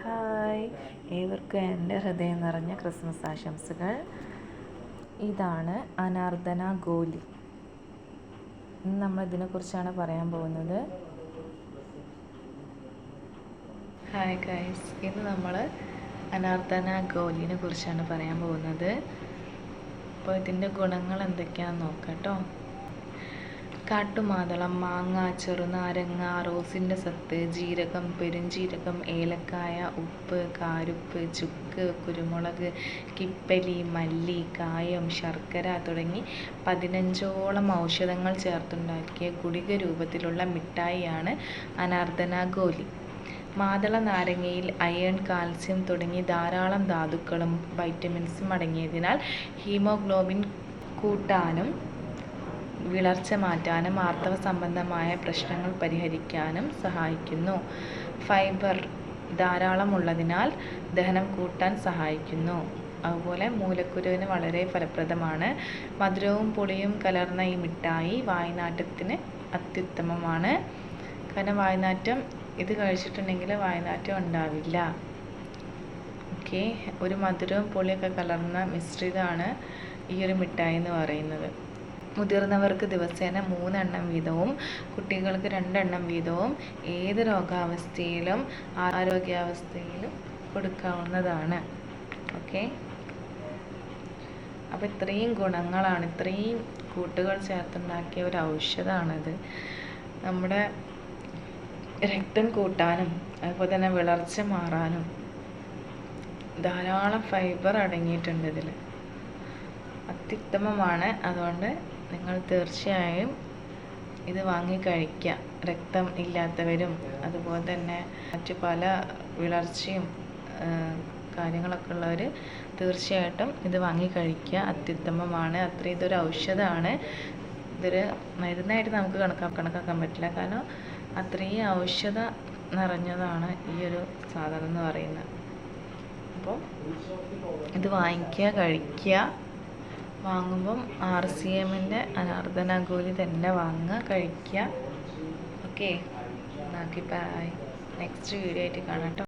Hi, ഏവർക്കും എൻ്റെ ഹൃദയം നിറഞ്ഞ ക്രിസ്മസ് ആശംസകൾ. ഇതാണ് അനാർദ്ദന ഗോലി. ഇന്ന് നമ്മൾ ഇതിനെക്കുറിച്ചാണ് പറയാൻ പോകുന്നത്. ഹായ് ഗൈസ്, ഇന്ന് നമ്മൾ അനാർദ്ദന ഗോലിനെ കുറിച്ചാണ് പറയാൻ പോകുന്നത്. അപ്പോൾ ഇതിൻ്റെ ഗുണങ്ങൾ എന്തൊക്കെയാണെന്ന് നോക്കാം കേട്ടോ. കാട്ടുമാതളം, മാങ്ങ, ചെറുനാരങ്ങ, റോസിൻ്റെ സത്ത്, ജീരകം, പെരുംജീരകം, ഏലക്കായ, ഉപ്പ്, കാരുപ്പ്, ചുക്ക്, കുരുമുളക്, കിപ്പലി, മല്ലി, കായം, ശർക്കര തുടങ്ങി 15ഓളം ഔഷധങ്ങൾ ചേർത്തുണ്ടാക്കിയ ഗുളിക രൂപത്തിലുള്ള മിഠായിയാണ് അനാർദ്ദന ഗോലി. മാതള നാരങ്ങയിൽ അയൺ, കാൽസ്യം തുടങ്ങി ധാരാളം ധാതുക്കളും വൈറ്റമിൻസും അടങ്ങിയതിനാൽ ഹീമോഗ്ലോബിൻ കൂട്ടാനും വിളർച്ച മാറ്റാനും ആർത്തവ സംബന്ധമായ പ്രശ്നങ്ങൾ പരിഹരിക്കാനും സഹായിക്കുന്നു. ഫൈബർ ധാരാളം ഉള്ളതിനാൽ ദഹനം കൂട്ടാൻ സഹായിക്കുന്നു. അതുപോലെ മൂലക്കുരുവിന് വളരെ ഫലപ്രദമാണ്. മധുരവും പുളിയും കലർന്ന ഈ മിഠായി വായ്നാറ്റത്തിന് അത്യുത്തമമാണ്. കാരണം വായ്നാറ്റം ഇത് കഴിച്ചിട്ടുണ്ടെങ്കിൽ വായ്നാറ്റം ഉണ്ടാവില്ല. ഓക്കെ, ഒരു മധുരവും പുളിയൊക്കെ കലർന്ന മിശ്രിതമാണ് ഈ ഒരു മിഠായി എന്ന് പറയുന്നത്. മുതിർന്നവർക്ക് ദിവസേന 3 എണ്ണം വീതവും കുട്ടികൾക്ക് 2 എണ്ണം വീതവും ഏത് രോഗാവസ്ഥയിലും ആരോഗ്യാവസ്ഥയിലും കൊടുക്കാവുന്നതാണ്. ഓക്കെ, അപ്പോൾ ഇത്രയും ഗുണങ്ങളാണ്, ഇത്രയും കൂട്ടുകൾ ചേർത്തുണ്ടാക്കിയ ഒരു ഔഷധമാണിത്. നമ്മുടെ രക്തം കൂട്ടാനും അതുപോലെ തന്നെ വിളർച്ച മാറാനും ധാരാളം ഫൈബർ അടങ്ങിയിട്ടുണ്ട് ഇതിൽ. അത്യുത്തമമാണ്. അതുകൊണ്ട് നിങ്ങൾ തീർച്ചയായും ഇത് വാങ്ങി കഴിക്കുക. രക്തം ഇല്ലാത്തവരും അതുപോലെ തന്നെ മറ്റു പല വിളർച്ചയും കാര്യങ്ങളൊക്കെ ഉള്ളവർ തീർച്ചയായിട്ടും ഇത് വാങ്ങി കഴിക്കുക. അത്യുത്തമമാണ്. ഇതൊരു ഔഷധമാണ്. ഇതൊരു മരുന്നായിട്ട് നമുക്ക് കണക്കാക്കാൻ പറ്റില്ല. കാരണം അത്രയും ഔഷധം നിറഞ്ഞതാണ് ഈ ഒരു സാധനം എന്ന് പറയുന്നത്. അപ്പോൾ ഇത് വാങ്ങിക്കുക, കഴിക്കുക. വാങ്ങുമ്പം RCMൻ്റെ അനാർദ്ദന ഗോലി തന്നെ വാങ്ങുക, കഴിക്കുക. Okay, by. നെക്സ്റ്റ് വീഡിയോ ആയിട്ട് കാണാം കേട്ടോ.